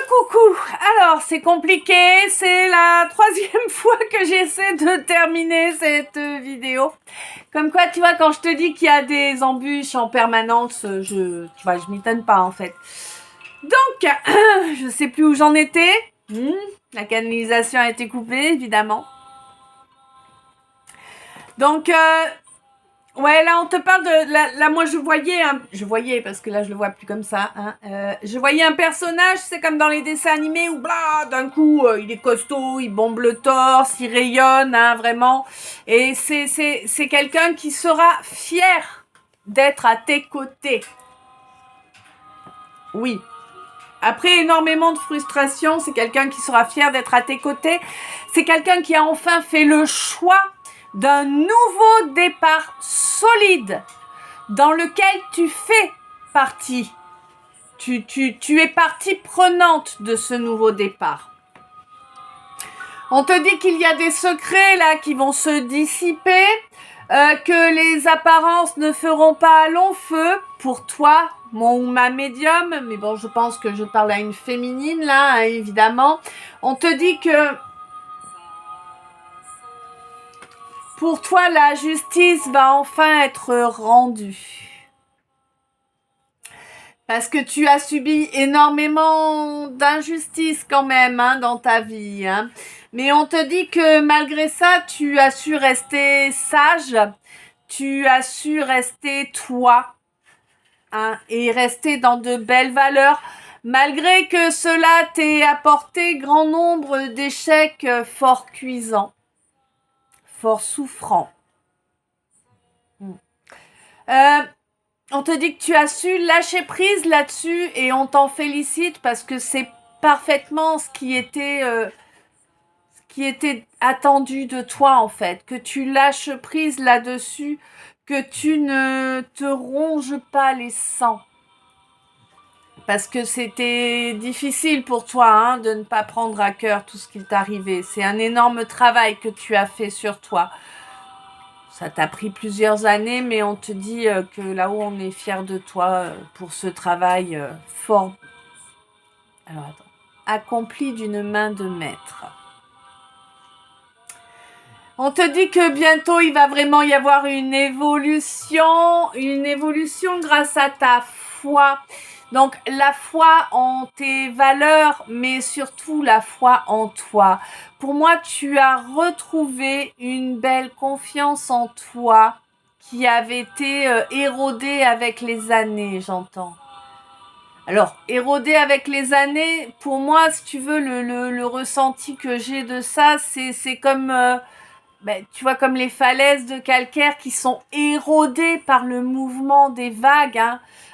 Coucou. Alors, c'est compliqué, c'est la 3e fois que j'essaie de terminer cette vidéo. Comme quoi, tu vois, quand je te dis qu'il y a des embûches en permanence, tu vois, je m'étonne pas en fait. Donc, je sais plus où j'en étais. La canalisation a été coupée, évidemment. Donc, ouais, là, on te parle de... Là moi, je voyais, parce que là, je le vois plus comme ça. Je voyais un personnage, c'est comme dans les dessins animés, où, blah, d'un coup, il est costaud, il bombe le torse, il rayonne, vraiment. Et c'est quelqu'un qui sera fier d'être à tes côtés. Oui. Après énormément de frustration, c'est quelqu'un qui sera fier d'être à tes côtés. C'est quelqu'un qui a enfin fait le choix d'un nouveau départ solide dans lequel tu fais partie. Tu es partie prenante de ce nouveau départ. On te dit qu'il y a des secrets là qui vont se dissiper, que les apparences ne feront pas long feu pour toi, mon ou ma médium, mais bon, je pense que je parle à une féminine là, évidemment. On te dit que pour toi, la justice va enfin être rendue. Parce que tu as subi énormément d'injustices quand même dans ta vie. Mais on te dit que malgré ça, tu as su rester sage, tu as su rester toi et rester dans de belles valeurs. Malgré que cela t'ait apporté grand nombre d'échecs fort cuisants, fort souffrants. On te dit que tu as su lâcher prise là-dessus et on t'en félicite parce que c'est parfaitement ce qui était attendu de toi en fait. Que tu lâches prise là-dessus, que tu ne te ronges pas les sangs. Parce que c'était difficile pour toi de ne pas prendre à cœur tout ce qui t'arrivait. C'est un énorme travail que tu as fait sur toi. Ça t'a pris plusieurs années, mais on te dit que là-haut, on est fiers de toi pour ce travail fort. Alors, attends. Accompli d'une main de maître. On te dit que bientôt, il va vraiment y avoir une évolution grâce à ta foi. Donc, la foi en tes valeurs, mais surtout la foi en toi. Pour moi, tu as retrouvé une belle confiance en toi qui avait été érodée avec les années, j'entends. Alors, érodée avec les années, pour moi, si tu veux, le ressenti que j'ai de ça, c'est comme... tu vois, comme les falaises de calcaire qui sont érodées par le mouvement des vagues.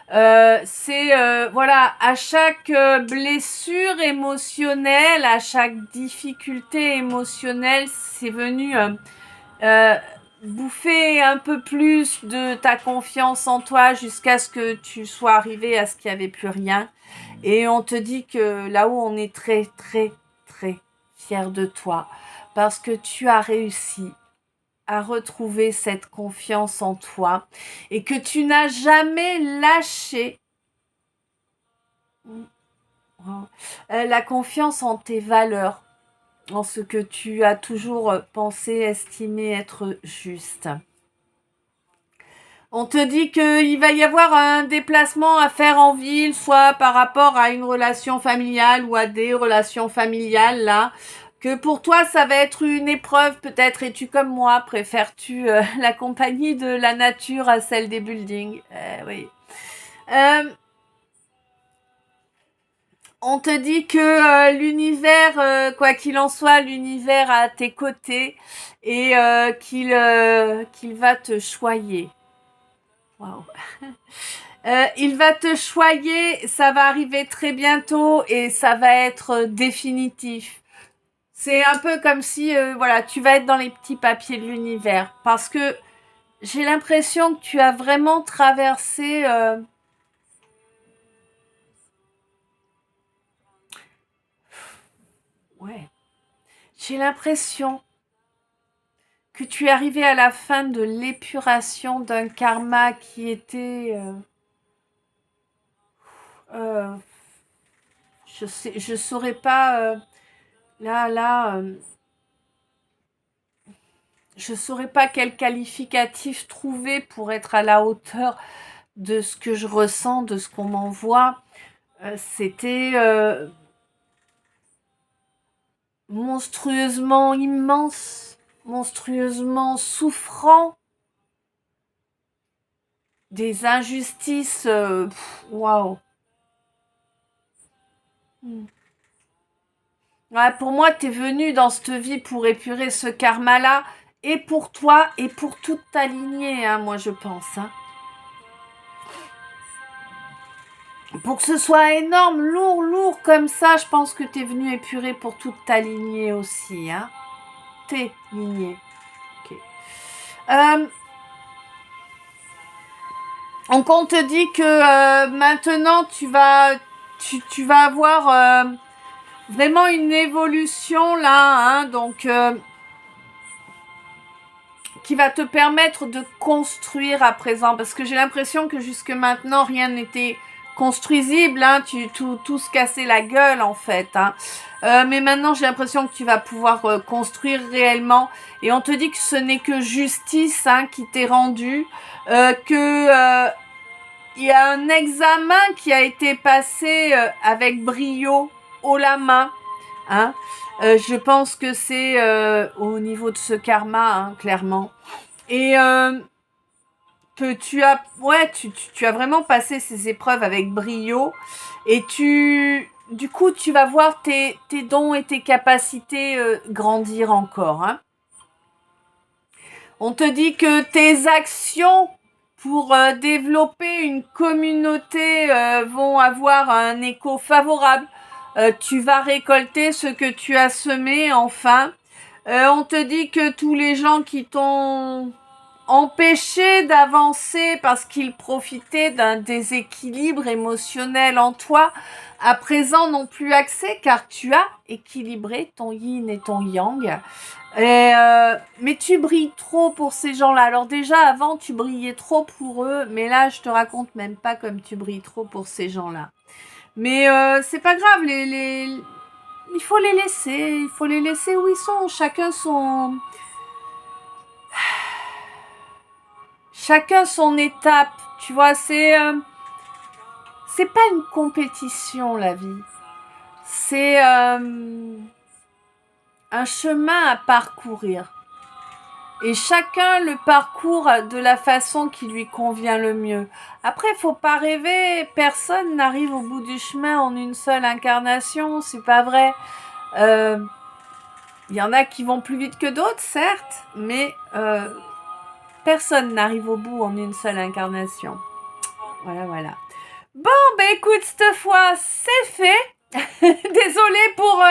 Voilà, à chaque blessure émotionnelle, à chaque difficulté émotionnelle, c'est venu bouffer un peu plus de ta confiance en toi jusqu'à ce que tu sois arrivé à ce qu'il n'y avait plus rien. Et on te dit que là-haut, on est très, très, très fiers de toi parce que tu as réussi à retrouver cette confiance en toi et que tu n'as jamais lâché la confiance en tes valeurs, en ce que tu as toujours pensé, estimé être juste. On te dit qu'il va y avoir un déplacement à faire en ville, soit par rapport à une relation familiale ou à des relations familiales, là. Que pour toi, ça va être une épreuve, peut-être es-tu comme moi, préfères-tu la compagnie de la nature à celle des buildings? Oui. On te dit que l'univers, quoi qu'il en soit, l'univers à tes côtés et qu'il va te choyer. Waouh. Il va te choyer, ça va arriver très bientôt et ça va être définitif. C'est un peu comme si, voilà, tu vas être dans les petits papiers de l'univers. Parce que j'ai l'impression que tu as vraiment traversé... Ouais. J'ai l'impression que tu es arrivé à la fin de l'épuration d'un karma qui était... je saurais pas... je saurais pas quel qualificatif trouver pour être à la hauteur de ce que je ressens, de ce qu'on m'envoie. C'était monstrueusement immense, monstrueusement souffrant, des injustices, waouh. Ouais, pour moi, t'es venu dans cette vie pour épurer ce karma-là, et pour toi, et pour toute ta lignée, hein, moi je pense. Hein. Pour que ce soit énorme, lourd comme ça, je pense que t'es venu épurer pour toute ta lignée aussi. Hein. Tes lignées. Ok. Donc on te dit que maintenant tu vas avoir vraiment une évolution là, hein, donc qui va te permettre de construire à présent, parce que j'ai l'impression que jusque maintenant rien n'était construisible, hein, tout se cassait la gueule en fait, hein. Mais maintenant j'ai l'impression que tu vas pouvoir construire réellement, et on te dit que ce n'est que justice, hein, qui t'est rendue, que il y a un examen qui a été passé avec brio, haut la main, hein. Je pense que c'est au niveau de ce karma, hein, clairement. Et que tu as vraiment passé ces épreuves avec brio. Et du coup, tu vas voir tes dons et tes capacités grandir encore. Hein. On te dit que tes actions pour développer une communauté vont avoir un écho favorable. Tu vas récolter ce que tu as semé, enfin. On te dit que tous les gens qui t'ont empêché d'avancer parce qu'ils profitaient d'un déséquilibre émotionnel en toi, à présent n'ont plus accès car tu as équilibré ton yin et ton yang. Mais tu brilles trop pour ces gens-là. Alors déjà, avant, tu brillais trop pour eux, mais là, je te raconte même pas comme tu brilles trop pour ces gens-là. Mais c'est pas grave, il faut les laisser où ils sont. Chacun son étape. Tu vois, c'est pas une compétition, la vie. C'est un chemin à parcourir. Et chacun le parcourt de la façon qui lui convient le mieux. Après, faut pas rêver, personne n'arrive au bout du chemin en une seule incarnation, c'est pas vrai. Y en a qui vont plus vite que d'autres, certes, mais personne n'arrive au bout en une seule incarnation. Voilà. Bon, écoute, cette fois, c'est fait. Désolée pour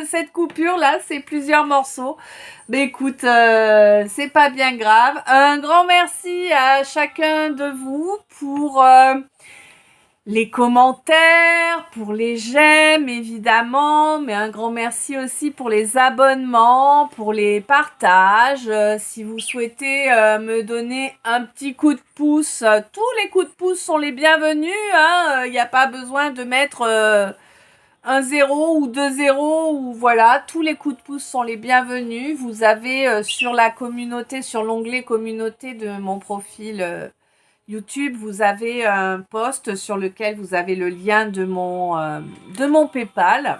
cette coupure là, c'est plusieurs morceaux. Mais écoute, c'est pas bien grave. Un grand merci à chacun de vous pour les commentaires, pour les j'aime évidemment, mais un grand merci aussi pour les abonnements, pour les partages. Si vous souhaitez me donner un petit coup de pouce, tous les coups de pouce sont les bienvenus. Il n'y a pas besoin de mettre... un 0 ou 2 0 ou voilà, tous les coups de pouce sont les bienvenus. Vous avez sur la communauté, sur l'onglet communauté de mon profil YouTube, vous avez un post sur lequel vous avez le lien de mon PayPal.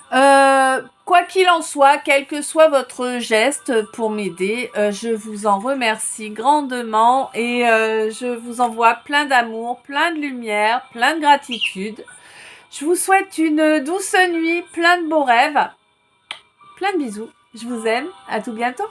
Quoi qu'il en soit, quel que soit votre geste pour m'aider, je vous en remercie grandement et je vous envoie plein d'amour, plein de lumière, plein de gratitude. Je vous souhaite une douce nuit, plein de beaux rêves, plein de bisous. Je vous aime, à tout bientôt.